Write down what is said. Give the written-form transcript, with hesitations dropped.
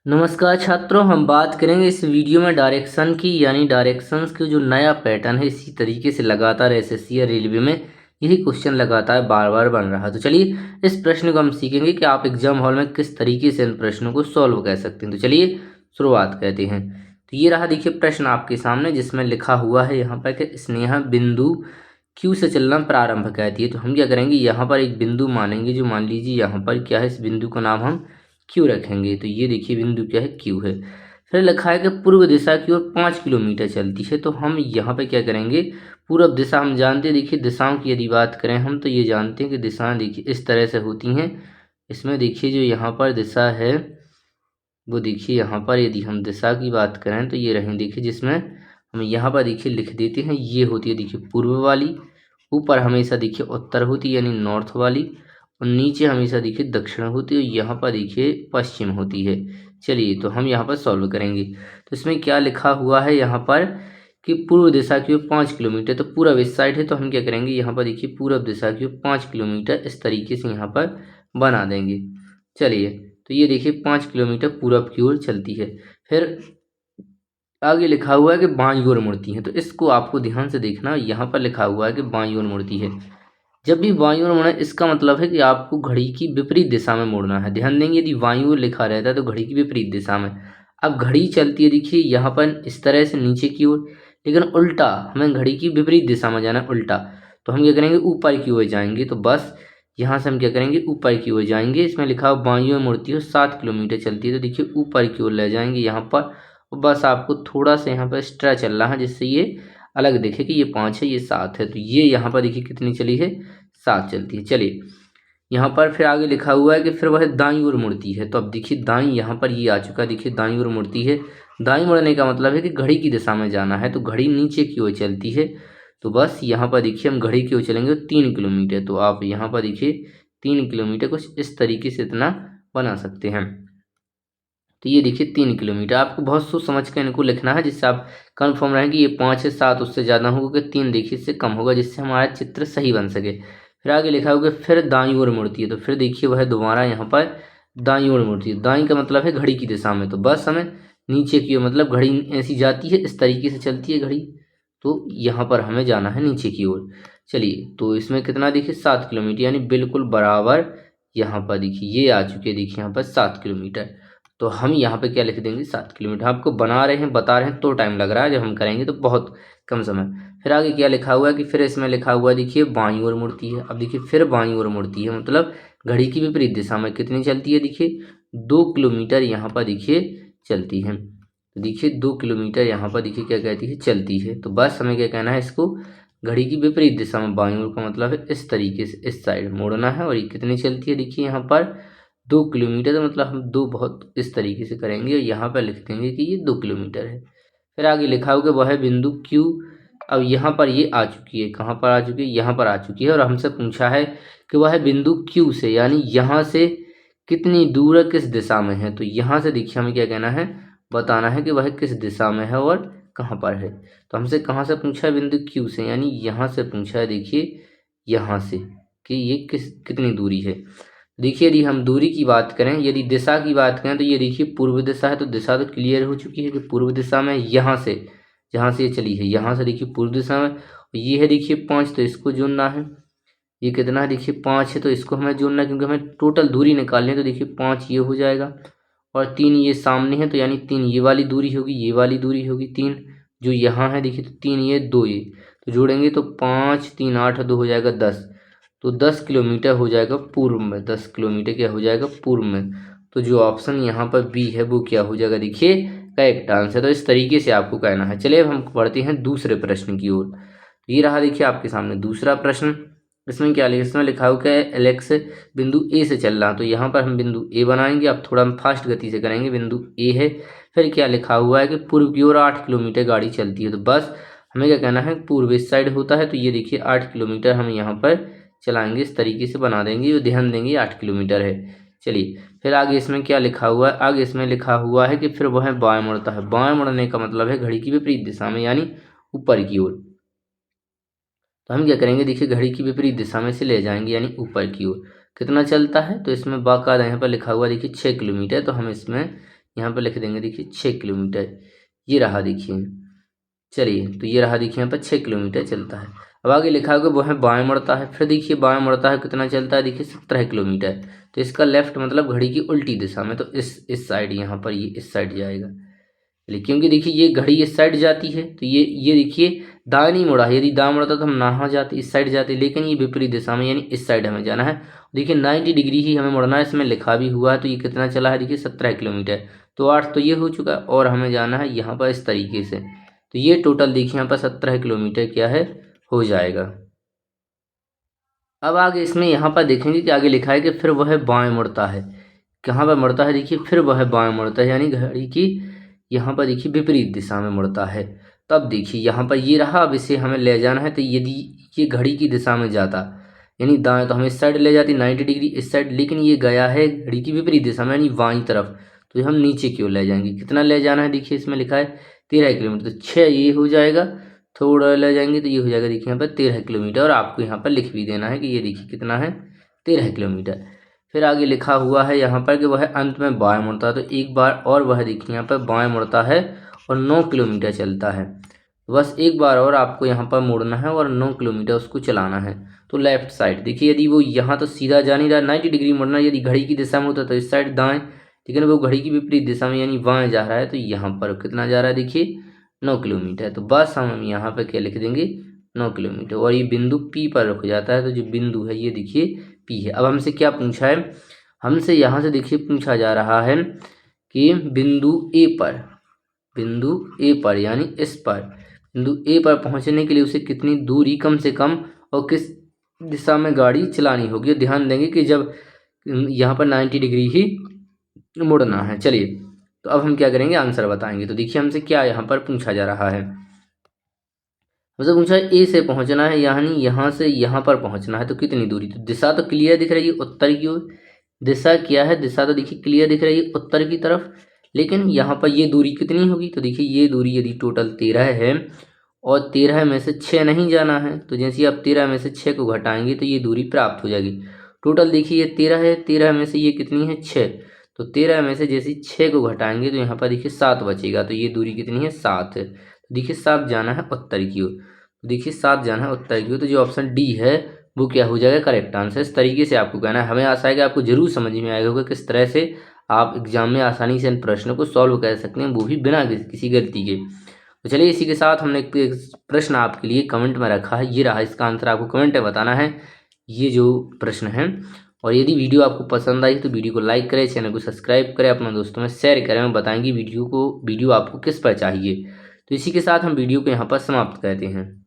नमस्कार छात्रों, हम बात करेंगे इस वीडियो में डायरेक्शन की, यानी डायरेक्शंस के जो नया पैटर्न है। इसी तरीके से लगातार एसएससी या रेलवे में यही क्वेश्चन लगातार बार बार बन रहा है। तो चलिए इस प्रश्न को हम सीखेंगे कि आप एग्जाम हॉल में किस तरीके से इन प्रश्नों को सॉल्व कर सकते हैं। तो चलिए शुरुआत करते हैं। तो ये रहा, देखिए प्रश्न आपके सामने, जिसमें लिखा हुआ है यहाँ पर कि स्नेहा बिंदु क्यू से चलना प्रारंभ करती है। तो हम क्या करेंगे, यहाँ पर एक बिंदु मानेंगे, जो मान लीजिए यहाँ पर क्या है, इस बिंदु का नाम हम क्यू रखेंगे। तो ये देखिए बिंदु क्या है, क्यू है। फिर लिखा है कि पूर्व दिशा की ओर 5 किलोमीटर चलती है। तो हम यहाँ पे क्या करेंगे, पूर्व दिशा हम जानते हैं। देखिए दिशाओं की यदि बात करें हम, तो ये जानते हैं कि दिशाएं देखिए इस तरह से होती हैं। इसमें देखिए जो यहाँ पर दिशा है वो देखिए यहाँ पर यदि हम दिशा की बात करें तो ये रहें, देखिए जिसमें हम यहाँ पर देखिए लिख देते हैं, ये होती है देखिए पूर्व वाली। ऊपर हमेशा देखिए उत्तर होती है यानी नॉर्थ वाली, और नीचे हमेशा देखिए दक्षिण होती है, और यहाँ पर देखिए पश्चिम होती है। चलिए तो हम यहाँ पर सॉल्व करेंगे। तो इसमें क्या लिखा हुआ है यहाँ पर कि पूर्व दिशा की ओर 5 किलोमीटर, तो पूर्व इस साइड है। तो हम क्या करेंगे, यहाँ पर देखिए पूर्व दिशा की ओर 5 किलोमीटर इस तरीके से यहाँ पर बना देंगे। चलिए तो ये देखिए 5 किलोमीटर पूरब की ओर चलती है। फिर आगे लिखा हुआ है कि बाईं ओर मुड़ती है। तो इसको आपको ध्यान से देखना, यहाँ पर लिखा हुआ है कि बाईं ओर मुड़ती है। जब भी बाईं ओर मुड़े, इसका मतलब है कि आपको घड़ी की विपरीत दिशा में मुड़ना है। ध्यान देंगे, यदि बाईं ओर लिखा रहता है तो घड़ी की विपरीत दिशा में। अब घड़ी चलती है देखिए यहाँ पर इस तरह से नीचे की ओर, लेकिन उल्टा हमें घड़ी की विपरीत दिशा में जाना है, उल्टा। तो हम क्या करेंगे, ऊपर की ओर जाएंगे। तो बस यहाँ से हम क्या करेंगे, ऊपर की ओर जाएंगे। इसमें लिखा हुआ बाईं ओर मुड़ती है 7 किलोमीटर चलती है। तो देखिए ऊपर की ओर ले जाएंगे यहाँ पर, और बस आपको थोड़ा सा यहाँ पर एक्स्ट्रा चलना है, जिससे ये अलग दिखे कि ये 5 है ये 7 है। तो ये यहाँ पर देखिए कितनी चली है, 7 चलती है। चलिए यहाँ पर फिर आगे लिखा हुआ है कि फिर वह दाईं ओर मुड़ती है। तो अब देखिए दाईं, यहाँ पर ये आ चुका है, देखिए दाईं ओर मुड़ती है। दाईं मुड़ने का मतलब है कि घड़ी की दिशा में जाना है, तो घड़ी नीचे की ओर चलती है। तो बस यहाँ पर देखिए हम घड़ी की ओर चलेंगे 3 किलोमीटर। तो आप यहाँ पर देखिए 3 किलोमीटर कुछ इस तरीके से इतना बना सकते हैं। तो ये देखिए 3 किलोमीटर, आपको बहुत सोच समझ कर इनको लिखना है, जिससे आप कन्फर्म रहें कि ये 5 है, 7 उससे ज़्यादा होगा कि 3 देखिए इससे कम होगा, जिससे हमारा चित्र सही बन सके। फिर आगे लिखा होगा फिर दाईं ओर मुड़ती है। तो फिर देखिए वह दोबारा यहाँ पर दाईं ओर मुड़ती है। दाईं का मतलब है घड़ी की दिशा में। तो बस हमें नीचे की ओर, मतलब घड़ी ऐसी जाती है, इस तरीके से चलती है घड़ी, तो यहाँ पर हमें जाना है नीचे की ओर। चलिए तो इसमें कितना देखिए 7 किलोमीटर, यानी बिल्कुल बराबर यहाँ पर देखिए ये आ चुके हैं, देखिए यहाँ पर 7 किलोमीटर। तो हम यहाँ पे क्या लिख देंगे, 7 किलोमीटर। आपको बना रहे हैं, बता रहे हैं तो टाइम लग रहा है, जब हम करेंगे तो बहुत कम समय। फिर आगे क्या लिखा हुआ है कि फिर इसमें लिखा हुआ है देखिए बाईं ओर मुड़ती है। अब देखिए फिर बाईं ओर मुड़ती है, मतलब घड़ी की विपरीत दिशा में कितनी चलती है, देखिए 2 किलोमीटर यहाँ पर देखिए चलती है। तो देखिए 2 किलोमीटर यहाँ पर देखिए क्या कहती है, चलती है। तो बस हमें क्या कहना है, इसको घड़ी की विपरीत दिशा में बाईं ओर का मतलब है इस तरीके से इस साइड मोड़ना है। और ये कितनी चलती है, देखिए यहाँ पर 2 किलोमीटर। तो मतलब हम दो बहुत इस तरीके से करेंगे, और यहाँ पर लिख देंगे कि ये 2 किलोमीटर है। फिर आगे लिखा होगा वह बिंदु क्यू। अब यहाँ पर ये आ चुकी है, कहाँ पर आ चुकी है, यहाँ पर आ चुकी है। और हमसे पूछा है कि वह बिंदु क्यू से, यानी यहाँ से कितनी दूर है, किस दिशा में है। तो यहाँ से देखिए हमें क्या कहना है, बताना है कि वह किस दिशा में है और कहाँ पर है। तो हमसे कहाँ से पूछा है, बिंदु क्यू से, यानी यहाँ से पूछा है देखिए, यहाँ से, कि ये कितनी दूरी है। देखिए यदि हम दूरी की बात करें, यदि दिशा की बात करें, तो ये देखिए पूर्व दिशा है। तो दिशा तो क्लियर हो चुकी है कि पूर्व दिशा में, यहाँ से जहाँ से ये चली है, यहाँ से देखिए पूर्व दिशा में। ये है देखिए 5, तो इसको जोड़ना है। ये कितना है, देखिए 5 है, तो इसको हमें जोड़ना है, क्योंकि हमें टोटल दूरी निकालनी है। तो देखिए 5 ये हो जाएगा, और 3 ये सामने है, तो यानी 3 ये वाली दूरी होगी, ये वाली दूरी होगी 3 जो यहाँ है देखिए। तो 3 ये 2 ये, तो जोड़ेंगे तो 5 3 8 2 हो जाएगा 10। तो 10 किलोमीटर हो जाएगा पूर्व में, 10 किलोमीटर क्या हो जाएगा, पूर्व में। तो जो ऑप्शन यहाँ पर बी है वो क्या हो जाएगा, देखिए करेक्ट आंसर। तो इस तरीके से आपको कहना है। चलिए अब हम बढ़ते हैं दूसरे प्रश्न की ओर। तो ये रहा देखिए आपके सामने दूसरा प्रश्न। इसमें क्या लिखा, इसमें लिखा हुआ है एलेक्स बिंदु ए से चल रहा। तो यहाँ पर हम बिंदु ए बनाएंगे। अब थोड़ा हम फास्ट गति से करेंगे, बिंदु ए है। फिर क्या लिखा हुआ है कि पूर्व की ओर 8 किलोमीटर गाड़ी चलती है। तो बस हमें क्या कहना है, पूर्व इस साइड होता है। तो ये देखिए 8 किलोमीटर हम यहाँ पर चलाएंगे, इस तरीके से बना देंगे, ध्यान देंगे 8 किलोमीटर है। चलिए फिर आगे इसमें क्या लिखा हुआ है, आगे इसमें लिखा हुआ है कि फिर वह बाएं मुड़ता है। बाएं मुड़ने का मतलब है घड़ी की विपरीत दिशा में, यानी ऊपर की ओर। तो हम क्या करेंगे, देखिए घड़ी की विपरीत दिशा में से ले जाएंगे, यानी ऊपर की ओर। कितना चलता है, तो इसमें बाकायदा यहाँ पर लिखा हुआ देखिए 6 किलोमीटर। तो हम इसमें यहाँ पर लिख देंगे देखिए 6 किलोमीटर, ये रहा देखिए। चलिए तो ये रहा देखिए यहाँ पर 6 किलोमीटर चलता है। अब आगे लिखा होगा वो है बाएं मुड़ता है, फिर देखिए बाएं मुड़ता है कितना चलता है, देखिए 17 किलोमीटर। तो इसका लेफ्ट मतलब घड़ी की उल्टी दिशा में, तो इस साइड यहाँ पर ये इस साइड जाएगा। चलिए क्योंकि देखिए ये घड़ी इस साइड जाती है तो ये देखिए दाएं नहीं मुड़ा है, यदि दाएं मुड़ता तो हम नहा जाते इस साइड जाते, लेकिन ये विपरीत दिशा में यानी इस साइड हमें जाना है। देखिए 90 डिग्री ही हमें मुड़ना है, इसमें लिखा भी हुआ है। तो ये कितना चला है देखिए 17 किलोमीटर। तो 8 तो ये हो चुका है और हमें जाना है यहाँ पर इस तरीके से। तो ये टोटल देखिए यहाँ पर 17 किलोमीटर क्या है हो जाएगा। अब आगे इसमें यहाँ पर देखेंगे कि आगे लिखा है कि फिर वह बाएं मुड़ता है। कहाँ पर मुड़ता है देखिए, फिर वह बाएं मुड़ता है यानी घड़ी की यहाँ पर देखिए विपरीत दिशा में मुड़ता है। तब देखिए यहाँ पर ये रहा, अब इसे हमें ले जाना है। तो यदि ये घड़ी की दिशा में जाता यानी दाएं तो हमें इस साइड ले जाती 90 डिग्री इस साइड, लेकिन ये गया है घड़ी की विपरीत दिशा में यानी बाईं तरफ। तो हम नीचे क्यों ले जाएंगे, कितना ले जाना है देखिए इसमें लिखा है 13 किलोमीटर। तो 6 ये हो जाएगा, थोड़ा ले जाएंगे तो ये हो जाएगा देखिए यहाँ पर 13 किलोमीटर। और आपको यहाँ पर लिख भी देना है कि ये देखिए कितना है 13 किलोमीटर। फिर आगे लिखा हुआ है यहाँ पर कि वह अंत में बाएं मुड़ता है। तो एक बार और वह देखिए यहाँ पर बाएं मुड़ता है और 9 किलोमीटर चलता है। बस एक बार और आपको यहाँ पर मुड़ना है और 9 किलोमीटर उसको चलाना है। तो लेफ्ट साइड देखिए, यदि वो यहाँ तो सीधा जा नहीं रहा 90 डिग्री मुड़ना, यदि घड़ी की दिशा में होता तो इस साइड दाएं, लेकिन वो घड़ी की विपरीत दिशा में यानी बाएं जा रहा है। तो यहाँ पर कितना जा रहा है देखिए 9 किलोमीटर। तो बस हम यहाँ पर क्या लिख देंगे 9 किलोमीटर। और ये बिंदु पी पर रुक जाता है। तो जो बिंदु है ये देखिए पी है। अब हमसे क्या पूछा है, हमसे यहाँ से देखिए पूछा जा रहा है कि बिंदु ए पर यानी इस पर बिंदु ए पर पहुंचने के लिए उसे कितनी दूरी कम से कम और किस दिशा में गाड़ी चलानी होगी। ध्यान देंगे कि जब यहाँ पर 90 डिग्री ही मुड़ना है। चलिए तो अब हम क्या करेंगे, आंसर बताएंगे। तो देखिए हमसे क्या यहाँ पर पूछा जा रहा है, हमसे पूछा है ए से पहुंचना है यानी यहाँ से यहाँ पर पहुंचना है। तो कितनी दूरी, तो दिशा तो क्लियर दिख रही है उत्तर की ओर। दिशा क्या है, दिशा तो देखिए क्लियर दिख रही है उत्तर की तरफ, लेकिन यहाँ पर ये दूरी कितनी होगी। तो देखिए ये दूरी यदि टोटल 13 है और 13 में से 6 नहीं जाना है, तो जैसे आप 13 में से 6 को घटाएंगे तो ये दूरी प्राप्त हो जाएगी। टोटल देखिए ये 13 है, 13 में से ये कितनी है 6, तो 13 में से जैसे 6 को घटाएंगे तो यहाँ पर देखिए 7 बचेगा। तो ये दूरी कितनी है 7 है। तो देखिए 7 जाना है उत्तर की ओर। तो देखिए 7 जाना है उत्तर की ओर। तो जो ऑप्शन डी है वो क्या हो जाएगा करेक्ट आंसर। इस तरीके से आपको कहना है, हमें आशा है कि आपको जरूर समझ में आएगा होगा किस तरह से आप एग्जाम में आसानी से इन प्रश्नों को सॉल्व कर सकते हैं, वो भी बिना किसी गलती के। तो चलिए इसी के साथ हमने एक प्रश्न आपके लिए कमेंट में रखा है, ये रहा इसका आंसर। आपको कमेंट में बताना है ये जो प्रश्न है। और यदि वीडियो आपको पसंद आई तो वीडियो को लाइक करें, चैनल को सब्सक्राइब करें, अपने दोस्तों में शेयर करें और बताएंगे वीडियो आपको किस पर चाहिए। तो इसी के साथ हम वीडियो को यहाँ पर समाप्त करते हैं।